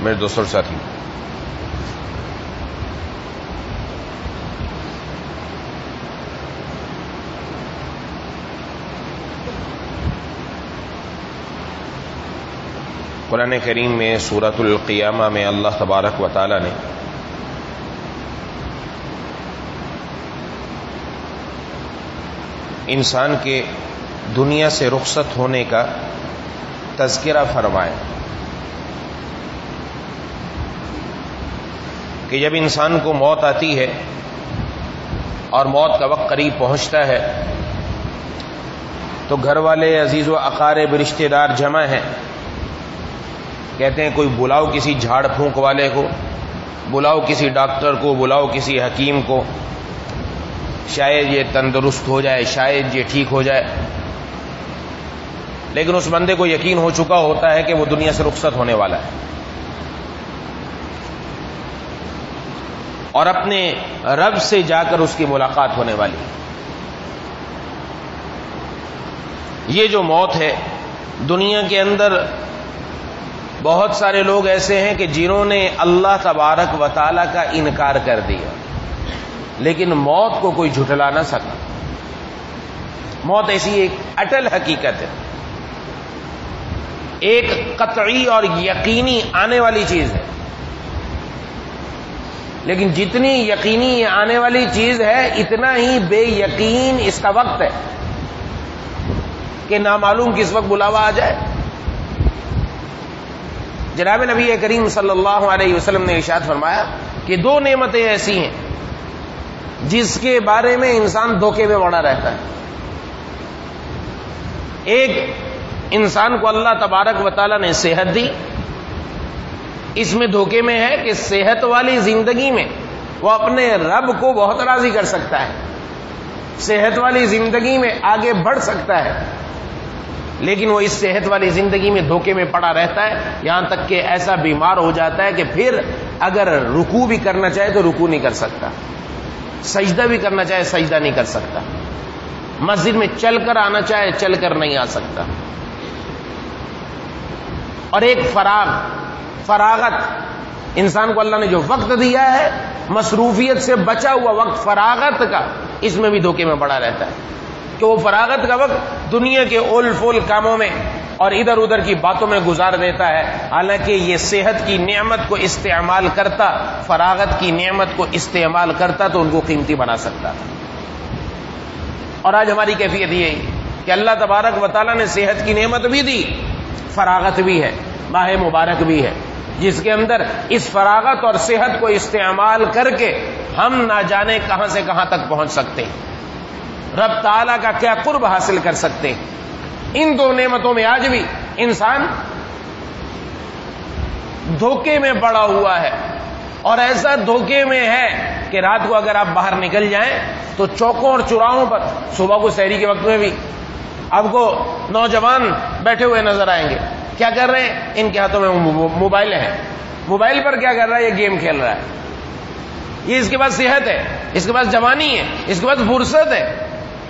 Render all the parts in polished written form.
میرے دوستوں اور ساتھی، قرآن کریم میں سورۃ القیامہ میں اللہ تبارک و تعالی نے انسان کے دنیا سے رخصت ہونے کا تذکرہ فرمایا کہ جب انسان کو موت آتی ہے اور موت کا وقت قریب پہنچتا ہے تو گھر والے، عزیز و اقارب، رشتہ دار جمع ہیں، کہتے ہیں کوئی بلاؤ کسی جھاڑ پھونک والے کو، بلاؤ کسی ڈاکٹر کو، بلاؤ کسی حکیم کو، شاید یہ تندرست ہو جائے، شاید یہ ٹھیک ہو جائے۔ لیکن اس بندے کو یقین ہو چکا ہوتا ہے کہ وہ دنیا سے رخصت ہونے والا ہے اور اپنے رب سے جا کر اس کی ملاقات ہونے والی ہے۔ یہ جو موت ہے، دنیا کے اندر بہت سارے لوگ ایسے ہیں کہ جنہوں نے اللہ تبارک و تعالی کا انکار کر دیا، لیکن موت کو کوئی جھٹلا نہ سکا۔ موت ایسی ایک اٹل حقیقت ہے، ایک قطعی اور یقینی آنے والی چیز ہے، لیکن جتنی یقینی یہ آنے والی چیز ہے اتنا ہی بے یقین اس کا وقت ہے کہ نامعلوم کس وقت بلاوا آ جائے۔ جناب نبی کریم صلی اللہ علیہ وسلم نے ارشاد فرمایا کہ دو نعمتیں ایسی ہیں جس کے بارے میں انسان دھوکے میں پڑا رہتا ہے۔ ایک، انسان کو اللہ تبارک و تعالی نے صحت دی، اس میں دھوکے میں ہے کہ صحت والی زندگی میں وہ اپنے رب کو بہت راضی کر سکتا ہے، صحت والی زندگی میں آگے بڑھ سکتا ہے، لیکن وہ اس صحت والی زندگی میں دھوکے میں پڑا رہتا ہے، یہاں تک کہ ایسا بیمار ہو جاتا ہے کہ پھر اگر رکوع بھی کرنا چاہے تو رکوع نہیں کر سکتا، سجدہ بھی کرنا چاہے سجدہ نہیں کر سکتا، مسجد میں چل کر آنا چاہے چل کر نہیں آ سکتا۔ اور ایک فراغت، انسان کو اللہ نے جو وقت دیا ہے، مصروفیت سے بچا ہوا وقت فراغت کا، اس میں بھی دھوکے میں پڑا رہتا ہے کہ وہ فراغت کا وقت دنیا کے اول فول کاموں میں اور ادھر ادھر کی باتوں میں گزار دیتا ہے، حالانکہ یہ صحت کی نعمت کو استعمال کرتا، فراغت کی نعمت کو استعمال کرتا تو ان کو قیمتی بنا سکتا تھا۔ اور آج ہماری کیفیت یہی کہ اللہ تبارک و تعالیٰ نے صحت کی نعمت بھی دی، فراغت بھی ہے، ماہ مبارک بھی ہے، جس کے اندر اس فراغت اور صحت کو استعمال کر کے ہم نہ جانے کہاں سے کہاں تک پہنچ سکتے ہیں، رب تعالیٰ کا کیا قرب حاصل کر سکتے ہیں۔ ان دو نعمتوں میں آج بھی انسان دھوکے میں پڑا ہوا ہے، اور ایسا دھوکے میں ہے کہ رات کو اگر آپ باہر نکل جائیں تو چوکوں اور چوراہوں پر، صبح کو سحری کے وقت میں بھی آپ کو نوجوان بیٹھے ہوئے نظر آئیں گے، کیا کر رہے ہیں؟ ان کے ہاتھوں میں موبائل ہیں، موبائل پر کیا کر رہا ہے؟ یہ گیم کھیل رہا ہے۔ یہ اس کے پاس صحت ہے، اس کے پاس جوانی ہے، اس کے پاس فرصت ہے،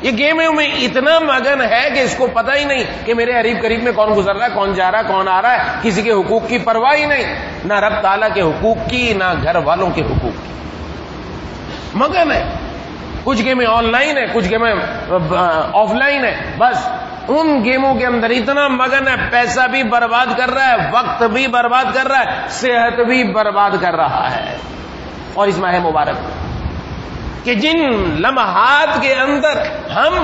یہ گیموں میں اتنا مگن ہے کہ اس کو پتہ ہی نہیں کہ میرے قریب قریب میں کون گزر رہا ہے، کون جا رہا ہے، کون آ رہا ہے، کسی کے حقوق کی پرواہ ہی نہیں، نہ رب تعالیٰ کے حقوق کی، نہ گھر والوں کے حقوق کی، مگن ہے۔ کچھ گیمیں آن لائن ہے، کچھ گیمیں آف لائن ہے، بس ان گیموں کے اندر اتنا مگن ہے، پیسہ بھی برباد کر رہا ہے، وقت بھی برباد کر رہا ہے، صحت بھی برباد کر رہا ہے۔ اور اس ماہ مبارک میں کہ جن لمحات کے اندر ہم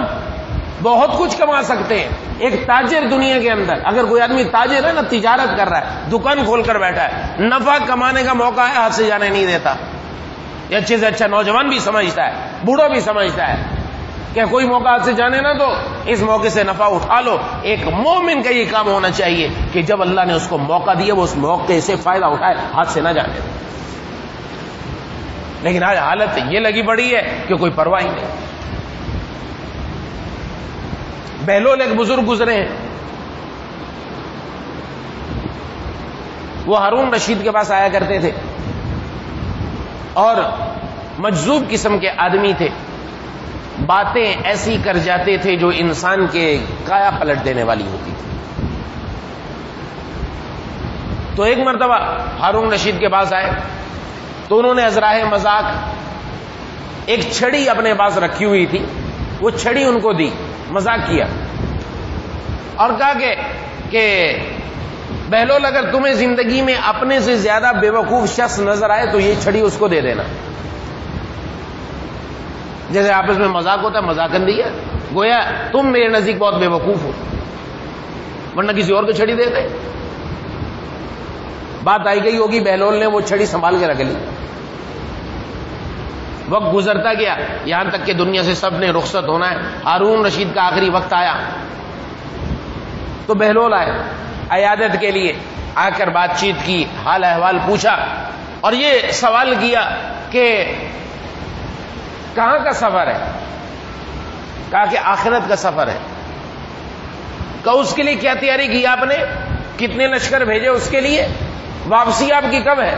بہت کچھ کما سکتے ہیں، ایک تاجر دنیا کے اندر، اگر کوئی آدمی تاجر ہے نا، تجارت کر رہا ہے، دکان کھول کر بیٹھا ہے، نفع کمانے کا موقع ہے، ہاتھ سے جانے نہیں دیتا۔ یہ اچھے سے اچھا نوجوان بھی سمجھتا ہے، بوڑھا بھی سمجھتا ہے کہ کوئی موقع ہاتھ سے جانے نہ دو، اس موقع سے نفع اٹھا لو۔ ایک مومن کا یہ کام ہونا چاہیے کہ جب اللہ نے اس کو موقع دیا وہ اس موقع سے فائدہ اٹھائے، ہاتھ سے نہ جانے دے۔ لیکن آج حالت یہ لگی پڑی ہے کہ کوئی پرواہ ہی نہیں۔ بہلول ایک بزرگ گزرے ہیں، وہ ہارون رشید کے پاس آیا کرتے تھے اور مجذوب قسم کے آدمی تھے، باتیں ایسی کر جاتے تھے جو انسان کے کایا پلٹ دینے والی ہوتی تھی۔ تو ایک مرتبہ ہارون رشید کے پاس آئے تو انہوں نے ازراہ مذاق ایک چھڑی اپنے پاس رکھی ہوئی تھی، وہ چھڑی ان کو دی، مذاق کیا اور کہا کہ بہلول اگر تمہیں زندگی میں اپنے سے زیادہ بے وقوف شخص نظر آئے تو یہ چھڑی اس کو دے دینا. جیسے آپس میں مذاق ہوتا ہے، مذاق اندیا گویا تم میرے نزدیک بہت بے وقوف ہو، ورنہ کسی اور کو چھڑی دے دے. بات آئی گئی ہوگی، بہلول نے وہ چھڑی سنبھال کے رکھ لی. وقت گزرتا گیا یہاں تک کہ دنیا سے سب نے رخصت ہونا ہے. ہارون رشید کا آخری وقت آیا تو بہلول آئے عیادت کے لیے، آ کر بات چیت کی، حال احوال پوچھا اور یہ سوال کیا کہ کہاں کا سفر ہے؟ کہا کہ آخرت کا سفر ہے. کہا اس کے لیے کیا تیاری کی آپ نے؟ کتنے لشکر بھیجے اس کے لیے؟ واپسی آپ کی کب ہے؟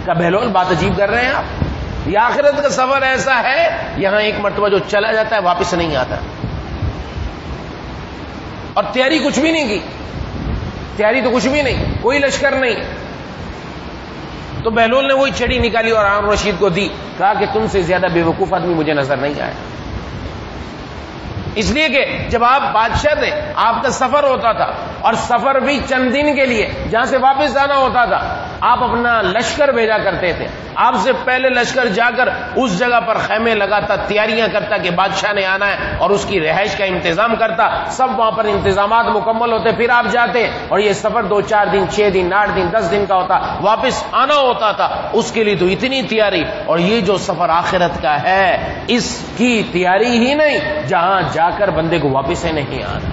کہا بہلول بات عجیب کر رہے ہیں آپ، یہ آخرت کا سفر ایسا ہے یہاں ایک مرتبہ جو چلا جاتا ہے واپس نہیں آتا. اور تیاری کچھ بھی نہیں کی، تیاری تو کچھ بھی نہیں، کوئی لشکر نہیں. تو بہلول نے وہی چھڑی نکالی اور ہارون رشید کو دی، کہا کہ تم سے زیادہ بے وقوف آدمی مجھے نظر نہیں آیا. اس لیے کہ جب آپ بادشاہ تھے آپ کا سفر ہوتا تھا، اور سفر بھی چند دن کے لیے، جہاں سے واپس آنا ہوتا تھا آپ اپنا لشکر بھیجا کرتے تھے. آپ سے پہلے لشکر جا کر اس جگہ پر خیمے لگاتا، تیاریاں کرتا کہ بادشاہ نے آنا ہے اور اس کی رہائش کا انتظام کرتا. سب وہاں پر انتظامات مکمل ہوتے، پھر آپ جاتے اور یہ سفر 2-4 دن 6 دن 8 دن 10 دن کا ہوتا، واپس آنا ہوتا تھا. اس کے لیے تو اتنی تیاری. اور یہ جو سفر آخرت کا ہے اس کی تیاری ہی نہیں، جہاں جا کر بندے کو واپس ہی نہیں آنا.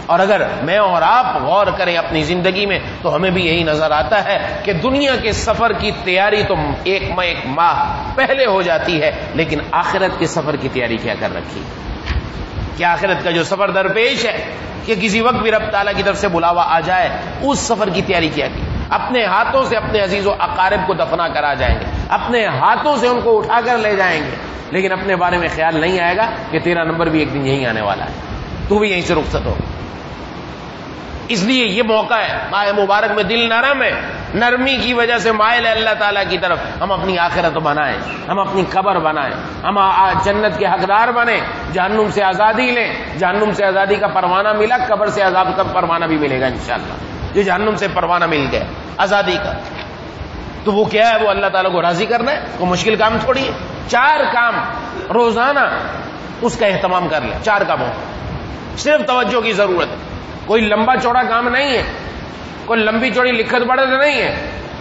اور اگر میں اور آپ غور کریں اپنی زندگی میں تو ہمیں بھی یہی نظر آتا ہے کہ دنیا کے سفر کی تیاری تو ایک ماہ پہلے ہو جاتی ہے، لیکن آخرت کے سفر کی تیاری کیا کر رکھی؟ کیا آخرت کا جو سفر درپیش ہے کہ کسی وقت بھی رب تعالیٰ کی طرف سے بلاوا آ جائے، اس سفر کی تیاری کیا کی؟ اپنے ہاتھوں سے اپنے عزیز و اقارب کو دفنا کرا جائیں گے، اپنے ہاتھوں سے ان کو اٹھا کر لے جائیں گے، لیکن اپنے بارے میں خیال نہیں آئے گا کہ تیرا نمبر بھی ایک دن یہیں آنے والا ہے، تو بھی یہیں سے رخصت ہو. اس لیے یہ موقع ہے، ماہ مبارک میں دل نرم ہے، نرمی کی وجہ سے مائل ہے اللہ تعالیٰ کی طرف. ہم اپنی آخرت بنائیں، ہم اپنی قبر بنائیں، ہم جنت کے حقدار بنیں، جہنم سے آزادی لیں. جہنم سے آزادی کا پروانہ ملا، قبر سے عذاب کا پروانہ بھی ملے گا انشاءاللہ. جو جہنم سے پروانہ مل گیا آزادی کا، تو وہ کیا ہے؟ وہ اللہ تعالیٰ کو راضی کرنا ہے. کوئی مشکل کام تھوڑی ہے. 4 کام روزانہ اس کا اہتمام کر لیں. 4 کاموں صرف توجہ کی ضرورت ہے. کوئی لمبا چوڑا کام نہیں ہے، کوئی لمبی چوڑی لکھت پڑھت نہیں ہے،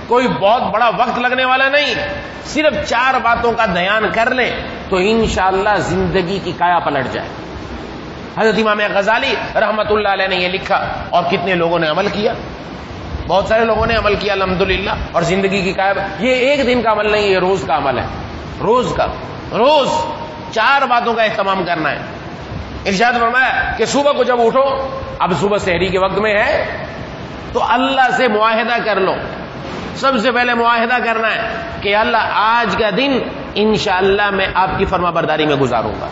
کوئی بہت بڑا وقت لگنے والا نہیں ہے. صرف 4 باتوں کا دھیان کر لیں تو انشاءاللہ زندگی کی کایا پلٹ جائے. حضرت امام غزالی رحمت اللہ علیہ نے یہ لکھا اور کتنے لوگوں نے عمل کیا، بہت سارے لوگوں نے عمل کیا الحمدللہ، اور زندگی کی کایا. یہ ایک دن کا عمل نہیں، یہ روز کا عمل ہے. روز کا، روز 4 باتوں کا اہتمام کرنا ہے. ارشاد فرمایا کہ صبح کو جب اٹھو، اب صبح سحری کے وقت میں ہے تو اللہ سے معاہدہ کر لو. سب سے پہلے معاہدہ کرنا ہے کہ اللہ آج کا دن انشاءاللہ میں آپ کی فرما برداری میں گزاروں گا.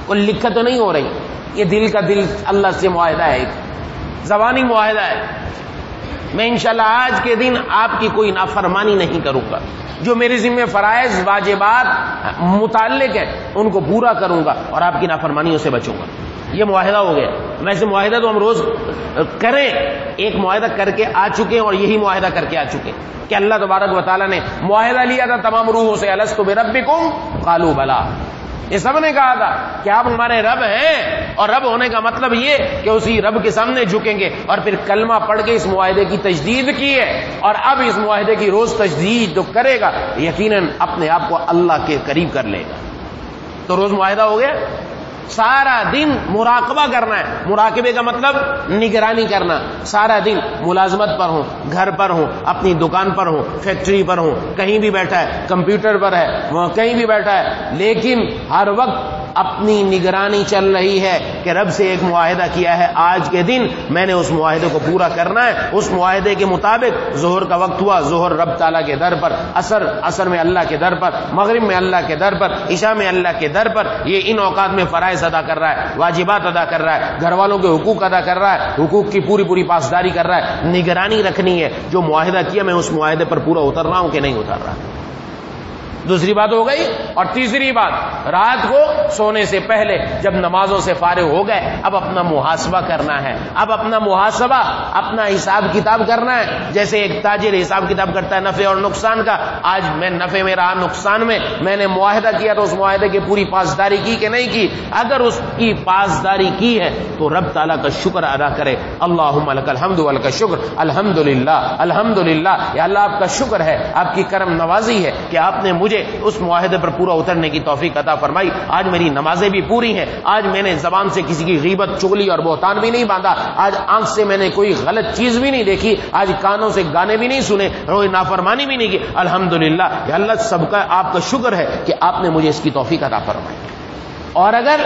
کوئی لکھت تو نہیں ہو رہی، یہ دل کا دل اللہ سے معاہدہ ہے، ایک زبانی معاہدہ ہے. میں انشاءاللہ آج کے دن آپ کی کوئی نافرمانی نہیں کروں گا. جو میرے ذمہ فرائض واجبات متعلق ہیں ان کو پورا کروں گا اور آپ کی نافرمانیوں سے بچوں گا. یہ معاہدہ ہو گیا. ویسے معاہدہ تو ہم روز کریں، ایک معاہدہ کر کے آ چکے ہیں اور یہی معاہدہ کر کے آ چکے ہیں کہ اللہ تبارک و تعالیٰ نے معاہدہ لیا تھا تمام روحوں سے، الستُ بربکم قالوا بلی. یہ سب نے کہا تھا کہ آپ ہمارے رب ہیں، اور رب ہونے کا مطلب یہ کہ اسی رب کے سامنے جھکیں گے. اور پھر کلمہ پڑھ کے اس معاہدے کی تجدید کی ہے، اور اب اس معاہدے کی روز تجدید جو کرے گا یقیناً اپنے آپ کو اللہ کے قریب کر لے گا. تو روز معاہدہ ہو گیا. سارا دن مراقبہ کرنا ہے. مراقبے کا مطلب نگرانی کرنا. سارا دن ملازمت پر ہوں، گھر پر ہوں، اپنی دکان پر ہوں، فیکٹری پر ہوں، کہیں بھی بیٹھا ہے، کمپیوٹر پر ہے، وہاں کہیں بھی بیٹھا ہے، لیکن ہر وقت اپنی نگرانی چل رہی ہے کہ رب سے ایک معاہدہ کیا ہے، آج کے دن میں نے اس معاہدے کو پورا کرنا ہے، اس معاہدے کے مطابق ظہر کا وقت ہوا، ظہر رب تعالیٰ کے در پر، عصر میں اللہ کے در پر، مغرب میں اللہ کے در پر، عشاء میں اللہ کے در پر، یہ ان اوقات میں فرائض ادا کر رہا ہے، واجبات ادا کر رہا ہے، گھر والوں کے حقوق ادا کر رہا ہے، حقوق کی پوری پاسداری کر رہا ہے، نگرانی رکھنی ہے، جو معاہدہ کیا میں اس معاہدے پر پورا اتر رہا ہوں کہ نہیں اتر رہا۔ دوسری بات ہو گئی۔ اور تیسری بات، رات کو سونے سے پہلے جب نمازوں سے فارغ ہو گئے، اب اپنا محاسبہ کرنا ہے، اب اپنا محاسبہ، اپنا حساب کتاب کرنا ہے۔ جیسے ایک تاجر حساب کتاب کرتا ہے نفع اور نقصان کا، آج میں نفع میں رہا، نقصان میں نے معاہدہ کیا تو اس معاہدے کی پوری پاسداری کی کہ نہیں کی؟ اگر اس کی پاسداری کی ہے تو رب تعالیٰ کا شکر ادا کرے، اللہم لک الحمد ولک الشکر، الحمدللہ الحمدللہ، یا اللہ آپ کا شکر ہے، آپ کی کرم نوازی ہے کہ آپ نے مجھے اس معاہدے پر پورا اترنے کی توفیق عطا فرمائی۔ آج میری نمازیں بھی پوری ہیں، آج میں نے زبان سے کسی کی غیبت، چغلی اور بہتان بھی نہیں باندھا، آج آنکھ سے میں نے کوئی غلط چیز بھی نہیں دیکھی، آج کانوں سے گانے بھی نہیں سنے، کوئی نافرمانی بھی نہیں کی، الحمدللہ۔ یا اللہ سب کا آپ کا شکر ہے کہ آپ نے مجھے اس کی توفیق عطا فرمائی۔ اور اگر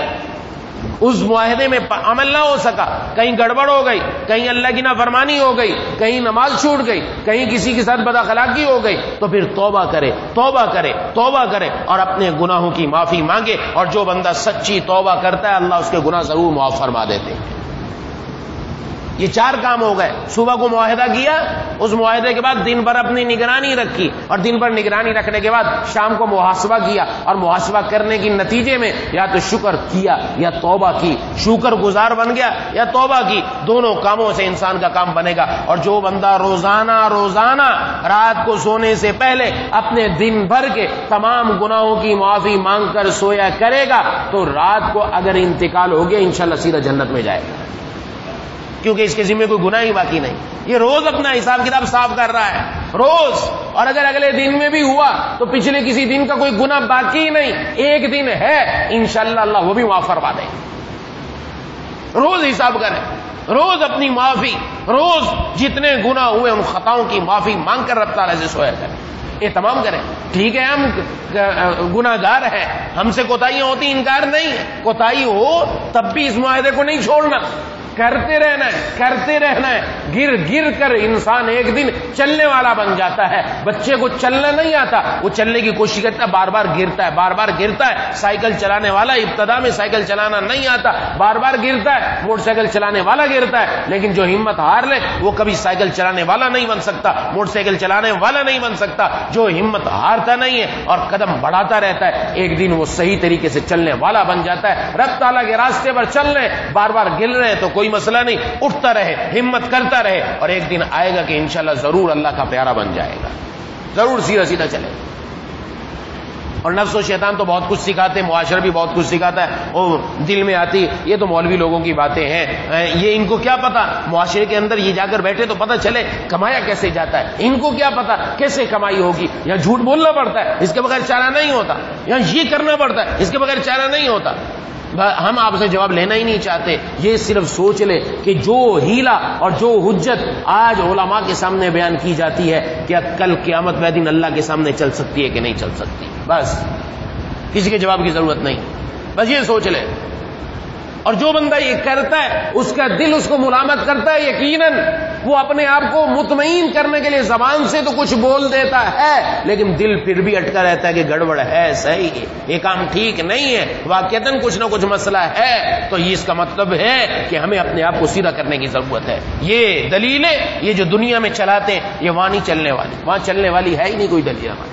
اس معاہدے میں عمل نہ ہو سکا، کہیں گڑبڑ ہو گئی، کہیں اللہ کی نافرمانی ہو گئی، کہیں نماز چھوٹ گئی، کہیں کسی کے ساتھ بد اخلاقی ہو گئی، تو پھر توبہ کرے توبہ کرے توبہ کرے اور اپنے گناہوں کی معافی مانگے۔ اور جو بندہ سچی توبہ کرتا ہے اللہ اس کے گناہ ضرور معاف فرما دیتے ہیں۔ یہ 4 کام ہو گئے۔ صبح کو معاہدہ کیا، اس معاہدے کے بعد دن بھر اپنی نگرانی رکھی، اور دن بھر نگرانی رکھنے کے بعد شام کو محاسبہ کیا، اور محاسبہ کرنے کے نتیجے میں یا تو شکر کیا یا توبہ کی، شکر گزار بن گیا یا توبہ کی، دونوں کاموں سے انسان کا کام بنے گا۔ اور جو بندہ روزانہ رات کو سونے سے پہلے اپنے دن بھر کے تمام گناہوں کی معافی مانگ کر سویا کرے گا تو رات کو اگر انتقال ہو گیا انشاءاللہ سیدھا جنت میں جائے گا، کیونکہ اس کے ذمہ کوئی گناہ ہی باقی نہیں۔ یہ روز اپنا حساب کتاب صاف کر رہا ہے، روز۔ اور اگر اگلے دن میں بھی ہوا تو پچھلے کسی دن کا کوئی گناہ باقی نہیں، ایک دن ہے انشاءاللہ اللہ وہ بھی معاف فرما دے۔ روز حساب کریں، روز اپنی معافی، روز جتنے گناہ ہوئے ان خطاؤں کی معافی مانگ کر رب تعالیٰ سے سویا کریں، اہتمام کریں۔ ٹھیک ہے ہم گناہ گار ہیں، ہم سے کوتاہیاں ہوتی، انکار نہیں ہے، کوتاہی ہو تب بھی اس معاہدے کو نہیں چھوڑنا، کرتے رہنا ہے، کرتے رہنا ہے۔ گر کر انسان ایک دن چلنے والا بن جاتا ہے۔ بچے کو چلنا نہیں آتا، وہ چلنے کی کوشش کرتا ہے، بار بار گرتا ہے۔ سائیکل چلانے والا ابتدا میں سائیکل چلانا نہیں آتا، بار بار گرتا ہے۔ موٹر سائیکل چلانے والا گرتا ہے، لیکن جو ہمت ہار لے وہ کبھی سائیکل چلانے والا نہیں بن سکتا، موٹر سائیکل چلانے والا نہیں بن سکتا۔ جو ہمت ہارتا نہیں ہے اور قدم بڑھاتا رہتا ہے، ایک دن وہ صحیح طریقے سے چلنے والا بن جاتا ہے۔ رب تعالیٰ کے راستے پر چل رہے ہیں، بار بار گر رہے ہیں تو کوئی مسئلہ نہیں، اٹھتا رہے، ہمت کرتا رہے، اور ایک دن آئے گا کہ انشاءاللہ ضرور اللہ کا پیارا بن جائے گا، ضرور سیدھا چلے گا۔ اور نفس و شیطان تو بہت کچھ سکھاتے ہیں، معاشرہ بھی بہت کچھ سکھاتا ہے، وہ دل میں آتی، یہ تو مولوی لوگوں کی باتیں ہیں، یہ ان کو کیا پتا، معاشرے کے اندر یہ جا کر بیٹھے تو پتہ چلے کمایا کیسے جاتا ہے، ان کو کیا پتا کیسے کمائی ہوگی۔ یا جھوٹ بولنا پڑتا ہے، اس کے بغیر چارہ نہیں ہوتا، یا یہ کرنا پڑتا ہے، اس کے بغیر چارہ نہیں ہوتا۔ ہم آپ سے جواب لینا ہی نہیں چاہتے، یہ صرف سوچ لے کہ جو ہیلا اور جو حجت آج علماء کے سامنے بیان کی جاتی ہے، کیا کل قیامت میں دن اللہ کے سامنے چل سکتی ہے کہ نہیں چل سکتی؟ بس کسی کے جواب کی ضرورت نہیں، بس یہ سوچ لے۔ اور جو بندہ یہ کرتا ہے اس کا دل اس کو ملامت کرتا ہے، یقیناً وہ اپنے آپ کو مطمئن کرنے کے لیے زبان سے تو کچھ بول دیتا ہے، لیکن دل پھر بھی اٹکا رہتا ہے کہ گڑبڑ ہے، صحیح ہے، یہ کام ٹھیک نہیں ہے، واقعتاً کچھ نہ کچھ مسئلہ ہے۔ تو یہ اس کا مطلب ہے کہ ہمیں اپنے آپ کو سیدھا کرنے کی ضرورت ہے۔ یہ دلیلیں یہ جو دنیا میں چلاتے ہیں یہ وہاں نہیں چلنے والی، وہاں چلنے والی ہے ہی نہیں کوئی دلیل ہماری۔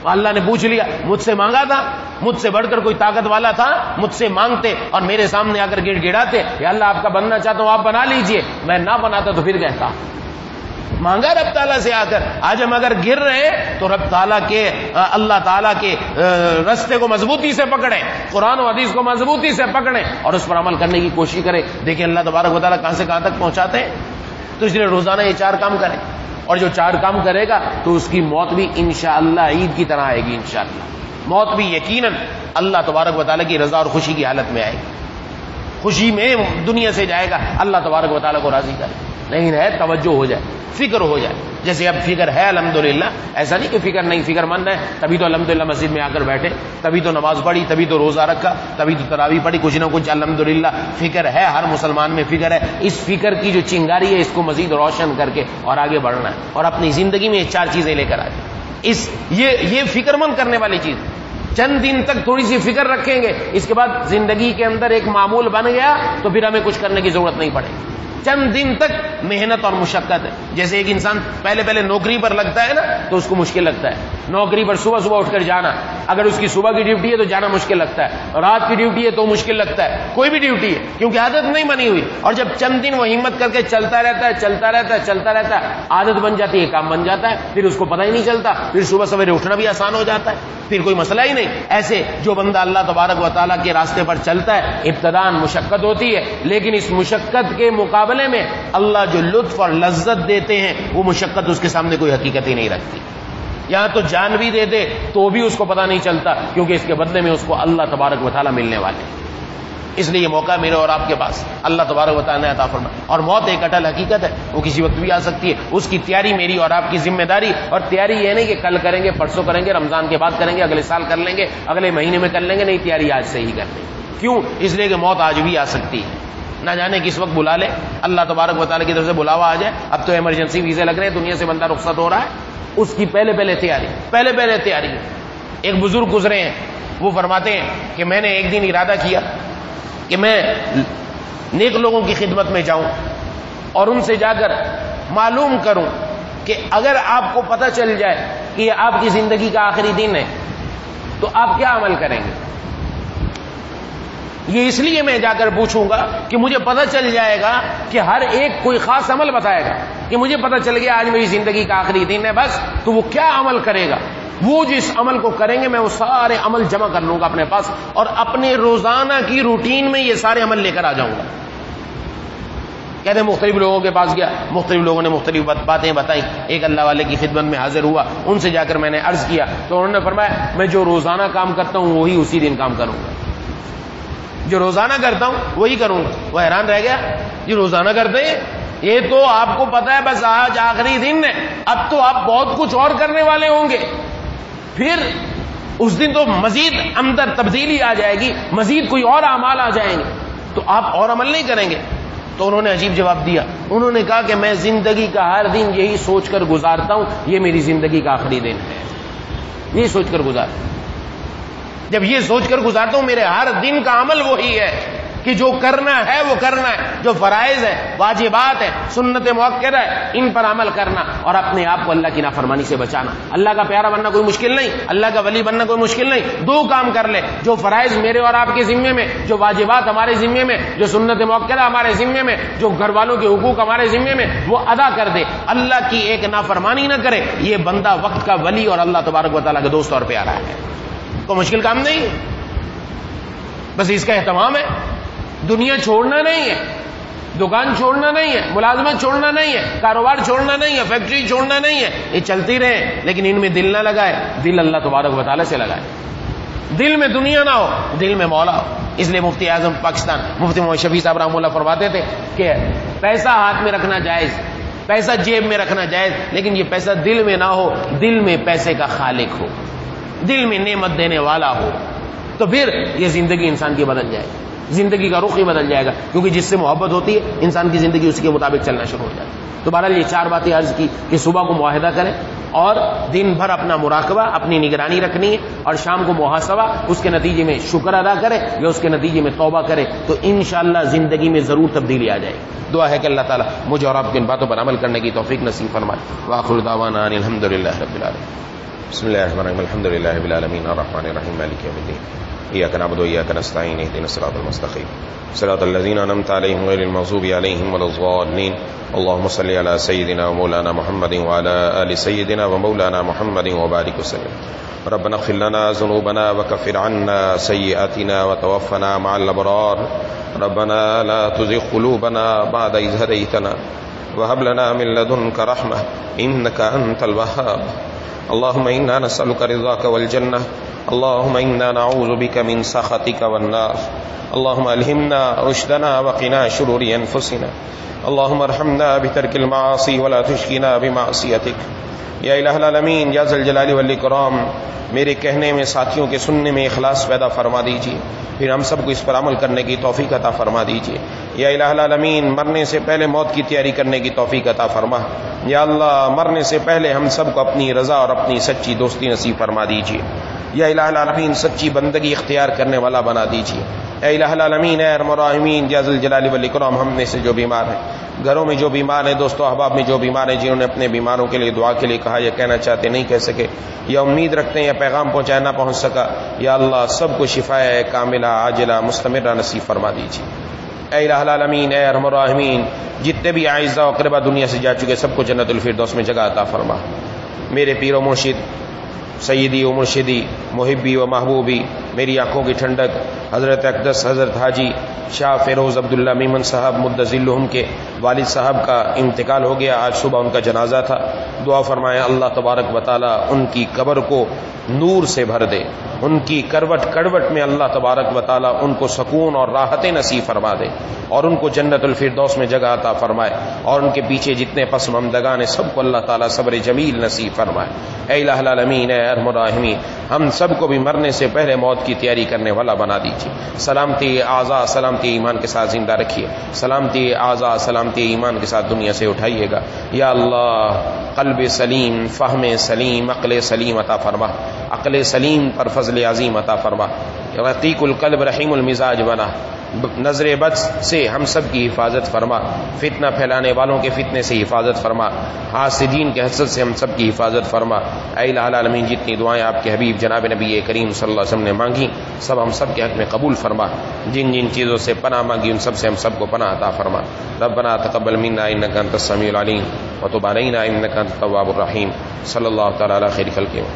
اللہ نے پوچھ لیا، مجھ سے مانگا تھا، مجھ سے بڑھ کر کوئی طاقت والا تھا، مجھ سے مانگتے اور میرے سامنے آ کر گڑ گڑاتے، یا اللہ آپ کا بننا چاہتا ہوں آپ بنا لیجئے، میں نہ بناتا تو پھر کہتا۔ مانگا رب تعالیٰ سے آ کر۔ آج ہم اگر گر رہے ہیں تو رب تعالیٰ کے، اللہ تعالیٰ کے رستے کو مضبوطی سے پکڑیں، قرآن و حدیث کو مضبوطی سے پکڑیں اور اس پر عمل کرنے کی کوشش کریں۔ دیکھیں اللہ تبارک و تعالیٰ کہاں سے کہاں تک پہنچاتے ہیں۔ تو اس لیے روزانہ یہ 4 کام کریں، اور جو 4 کام کرے گا تو اس کی موت بھی انشاءاللہ عید کی طرح آئے گی، انشاءاللہ موت بھی یقیناً اللہ تبارک و تعالیٰ کی رضا اور خوشی کی حالت میں آئے گی، خوشی میں دنیا سے جائے گا، اللہ تبارک و تعالیٰ کو راضی کرے۔ لیکن ہے توجہ ہو جائے، فکر ہو جائے، جیسے اب فکر ہے الحمدللہ، ایسا نہیں کہ فکر نہیں، فکر مند ہے تبھی تو الحمدللہ مسجد میں آ کر بیٹھے، تبھی تو نماز پڑھی، تبھی تو روزہ رکھا، تبھی تو تراویح پڑھی، کچھ نہ کچھ الحمدللہ فکر ہے، ہر مسلمان میں فکر ہے۔ اس فکر کی جو چنگاری ہے اس کو مزید روشن کر کے اور آگے بڑھنا ہے، اور اپنی زندگی میں یہ 4 چیزیں لے کر آئے۔ یہ فکر مند کرنے والی چیز، چند دن تک تھوڑی سی فکر رکھیں گے، اس کے بعد زندگی کے اندر ایک معمول بن گیا تو پھر ہمیں کچھ کرنے کی ضرورت نہیں پڑے گی۔ چند دن تک محنت اور مشقت ہے، جیسے ایک انسان پہلے نوکری پر لگتا ہے نا تو اس کو مشکل لگتا ہے، نوکری پر صبح اٹھ کر جانا، اگر اس کی صبح کی ڈیوٹی ہے تو جانا مشکل لگتا ہے، رات کی ڈیوٹی ہے تو مشکل لگتا ہے، کوئی بھی ڈیوٹی ہے، کیونکہ عادت نہیں بنی ہوئی، اور جب چند دن وہ ہمت کر کے چلتا رہتا ہے، عادت بن جاتی ہے، کام بن جاتا ہے، پھر اس کو پتہ ہی نہیں چلتا، پھر صبح سویرے اٹھنا بھی آسان ہو جاتا ہے، پھر کوئی مسئلہ ہی نہیں۔ ایسے جو بندہ اللہ تبارک و تعالیٰ کے راستے پر چلتا ہے، ابتداءً مشقت ہوتی ہے، لیکن اس مشقت کے مقابلے میں اللہ جو لطف اور لذت دیتے ہیں وہ مشقت اس کے سامنے کوئی حقیقت ہی نہیں رکھتی۔ یہاں تو جان بھی دے دے تو بھی اس کو پتہ نہیں چلتا، کیونکہ اس کے بدلے میں اس کو اللہ تبارک و تعالیٰ ملنے والے ہیں۔ اس لیے یہ موقع میرے اور آپ کے پاس اللہ تبارک و تعالیٰ نے عطا فرمایا، اور موت ایک اٹل حقیقت ہے، وہ کسی وقت بھی آ سکتی ہے، اس کی تیاری میری اور آپ کی ذمہ داری، اور تیاری یہ نہیں کہ کل کریں گے، پرسوں کریں گے، رمضان کے بعد کریں گے، اگلے سال کر لیں گے، اگلے مہینے میں کر لیں گے، نہیں، تیاری آج سے ہی کر لیں گے۔ کیوں؟ اس لیے کہ موت آج بھی آ سکتی ہے، نہ جانے کس وقت بلا لے، اللہ تبارک و تعالیٰ کی طرف سے بلاوا آ جائے۔ اب تو ایمرجنسی ویزے لگ رہے ہیں، دنیا سے بندہ رخصت ہو رہا ہے، اس کی پہلے تیاری۔ ایک بزرگ گزرے ہیں، وہ فرماتے ہیں کہ میں نے ایک دن ارادہ کیا کہ میں نیک لوگوں کی خدمت میں جاؤں اور ان سے جا کر معلوم کروں کہ اگر آپ کو پتہ چل جائے کہ یہ آپ کی زندگی کا آخری دن ہے تو آپ کیا عمل کریں گے۔ یہ اس لیے میں جا کر پوچھوں گا کہ مجھے پتہ چل جائے گا کہ ہر ایک کوئی خاص عمل بتائے گا کہ مجھے پتہ چل گیا آج میری زندگی کا آخری دن ہے بس، تو وہ کیا عمل کرے گا، وہ جس عمل کو کریں گے میں وہ سارے عمل جمع کر لوں گا اپنے پاس، اور اپنے روزانہ کی روٹین میں یہ سارے عمل لے کر آ جاؤں گا۔ کہتے ہیں مختلف لوگوں کے پاس گیا، مختلف لوگوں نے مختلف باتیں بتائیں، ایک اللہ والے کی خدمت میں حاضر ہوا، ان سے جا کر میں نے عرض کیا تو انہوں نے فرمایا میں جو روزانہ کام کرتا ہوں وہی اسی دن کام کروں گا، جو روزانہ کرتا ہوں وہی کروں گا۔ وہ حیران رہ گیا، یہ روزانہ کرتے ہیں، یہ تو آپ کو پتا ہے بس آج آخری دن ہے، اب تو آپ بہت کچھ اور کرنے والے ہوں گے، پھر اس دن تو مزید اندر تبدیلی آ جائے گی، مزید کوئی اور اعمال آ جائیں گے، تو آپ اور عمل نہیں کریں گے۔ تو انہوں نے عجیب جواب دیا، انہوں نے کہا کہ میں زندگی کا ہر دن یہی سوچ کر گزارتا ہوں یہ میری زندگی کا آخری دن ہے، یہی سوچ کر گزارتا ہوں۔ جب یہ سوچ کر گزارتا ہوں میرے ہر دن کا عمل وہی ہے کہ جو کرنا ہے وہ کرنا ہے، جو فرائض ہے، واجبات ہے، سنت مؤکدہ ہے، ان پر عمل کرنا اور اپنے آپ کو اللہ کی نافرمانی سے بچانا۔ اللہ کا پیارا بننا کوئی مشکل نہیں، اللہ کا ولی بننا کوئی مشکل نہیں، دو کام کر لے، جو فرائض میرے اور آپ کے ذمے میں، جو واجبات ہمارے ذمے میں، جو سنت مؤکدہ ہمارے ذمے میں، جو گھر والوں کے حقوق ہمارے ذمے میں، وہ ادا کر دے، اللہ کی ایک نافرمانی نہ کرے، یہ بندہ وقت کا ولی اور اللہ تبارک و تعالیٰ کا دوست اور پیارا ہے۔ کوئی مشکل کام نہیں ہے، بس اس کا اہتمام ہے، دنیا چھوڑنا نہیں ہے، دکان چھوڑنا نہیں ہے، ملازمت چھوڑنا نہیں ہے، کاروبار چھوڑنا نہیں ہے، فیکٹری چھوڑنا نہیں ہے، یہ چلتی رہے، لیکن ان میں دل نہ لگائے، دل اللہ تبارک و تعالیٰ سے لگائے، دل میں دنیا نہ ہو، دل میں مولا ہو۔ اس لیے مفتی اعظم پاکستان مفتی محمد شفیع صاحب رحمہ اللہ فرماتے تھے کہ پیسہ ہاتھ میں رکھنا جائز، پیسہ جیب میں رکھنا جائز، لیکن یہ پیسہ دل میں نہ ہو، دل میں پیسے کا خالق ہو، دل میں نعمت دینے والا ہو، تو پھر یہ زندگی انسان کی بدل جائے گی، زندگی کا رخ ہی بدل جائے گا، کیونکہ جس سے محبت ہوتی ہے انسان کی زندگی اسی کے مطابق چلنا شروع ہو جاتی ہے۔ تو بہرحال یہ 4 باتیں عرض کی کہ صبح کو معاہدہ کریں اور دن بھر اپنا مراقبہ، اپنی نگرانی رکھنی ہے، اور شام کو محاسبہ، اس کے نتیجے میں شکر ادا کرے یا اس کے نتیجے میں توبہ کرے، تو انشاءاللہ زندگی میں ضرور تبدیلی آ جائے گی۔ دعا ہے کہ اللہ تعالیٰ مجھے اور آپ کی ان باتوں پر عمل کرنے کی توفیق نصیب فرمائے۔ وآخر دعوانا ان الحمدللہ رب العالمین۔ بسم اللہ الرحمن الرحیم، الحمدللہ رب العالمین الرحمن الرحیم مالک یوم الدین، ایاک نعبد وایاک نستعین، اهدنا الصراط المستقیم صراط الذین انعمت علیہم غیر المغضوب علیہم ولا الضالین۔ اللهم صل علی سیدنا ومولانا محمد وعلى آل سیدنا ومولانا محمد وبارک وسلم۔ ربنا اغفر لنا ذنوبنا وكفر عنا سیئاتنا وتوفنا مع الابرار۔ ربنا لا تزغ قلوبنا بعد إذ هديتنا وهب لنا من لدنك رحمة إنك أنت الوهاب۔ اللهم إنا نسألك رضاك والجنة، اللهم إنا نعوذ بك من سخطك والنار، اللهم ألهمنا رشدنا وقنا شرور أنفسنا اللهم ارحمنا بترك المعاصي ولا تشقنا بمعصيتك یا الہ العالمین یا ذی الجلال والاکرام، میرے کہنے میں، ساتھیوں کے سننے میں اخلاص پیدا فرما دیجیے، پھر ہم سب کو اس پر عمل کرنے کی توفیق عطا فرما دیجیے۔ یا الہ العالمین، مرنے سے پہلے موت کی تیاری کرنے کی توفیق عطا فرما۔ یا اللہ، مرنے سے پہلے ہم سب کو اپنی رضا اور اپنی سچی دوستی نصیب فرما دیجیے۔ یا الہ العالمین، سچی بندگی اختیار کرنے والا بنا دیجیے۔ اے الہ العالمین، اے ارحم الراحمین، یا ذی الجلال والاکرام، ہم میں سے جو بیمار ہیں، گھروں میں جو بیمار ہیں، دوستوں احباب میں جو بیمار ہیں، جنہوں نے اپنے بیماروں کے لیے دعا کے لیے کہا یا کہنا چاہتے نہیں کہہ سکے، یا امید رکھتے ہیں یا پیغام پہنچایا نہ پہنچ سکا، یا اللہ سب کو شفائے کاملہ عاجلہ مستمرہ نصیب فرما دیجیے۔ اے الہ العالمین، اے ارحم الراحمین، جتنے بھی اعزاء و اقربا دنیا سے جا چکے سب کو جنت الفردوس میں جگہ عطا فرما۔ میرے پیر و مرشد، سیدی و مرشدی، محبی و محبوبی، میری آنکھوں کی ٹھنڈک، حضرت اقدس حضرت حاجی شاہ فیروز عبداللہ میمن صاحب مدظلہم کے والد صاحب کا انتقال ہو گیا، آج صبح ان کا جنازہ تھا۔ دعا فرمائیں اللہ تبارک و تعالی ان کی قبر کو نور سے بھر دے، ان کی کروٹ کڑوٹ میں اللہ تبارک و تعالی ان کو سکون اور راحت نصیب فرما دے، اور ان کو جنت الفردوس میں جگہ عطا فرمائے، اور ان کے پیچھے جتنے پسماندگان ہیں سب کو اللہ تعالی صبر جمیل نصیب فرمائے۔ اے الہ العالمین، اے ارحم الراحمین، ہم سب کو بھی مرنے سے پہلے موت کی تیاری کرنے والا بنا دیجیے۔ سلامتی اعضاء، سلامتی ایمان کے ساتھ زندہ رکھیے، سلامتی اعضاء، سلامتی ایمان کے ساتھ دنیا سے اٹھائیے گا۔ یا اللہ، قلب سلیم، فہم سلیم، عقل سلیم عطا فرما، عقل سلیم پر فضل عظیم عطا فرما۔ رقیق القلب رحیم المزاج بنا، نظر بد سے ہم سب کی حفاظت فرما، فتنہ پھیلانے والوں کے فتنے سے حفاظت فرما، حاسدین کے حسد سے ہم سب کی حفاظت فرما۔ اے الہ العالمین، جتنی دعائیں آپ کے حبیب جناب نبی کریم صلی اللہ علیہ وسلم نے مانگی سب ہم سب کے حق میں قبول فرما، جن جن چیزوں سے پناہ مانگی ان سب سے ہم سب کو پناہ عطا فرما۔ ربنا تقبل منا انک انت السمیع العلیم وتب علینا انک انت التواب الرحیم۔ صلی اللہ تعالی علی خیر خلقہ۔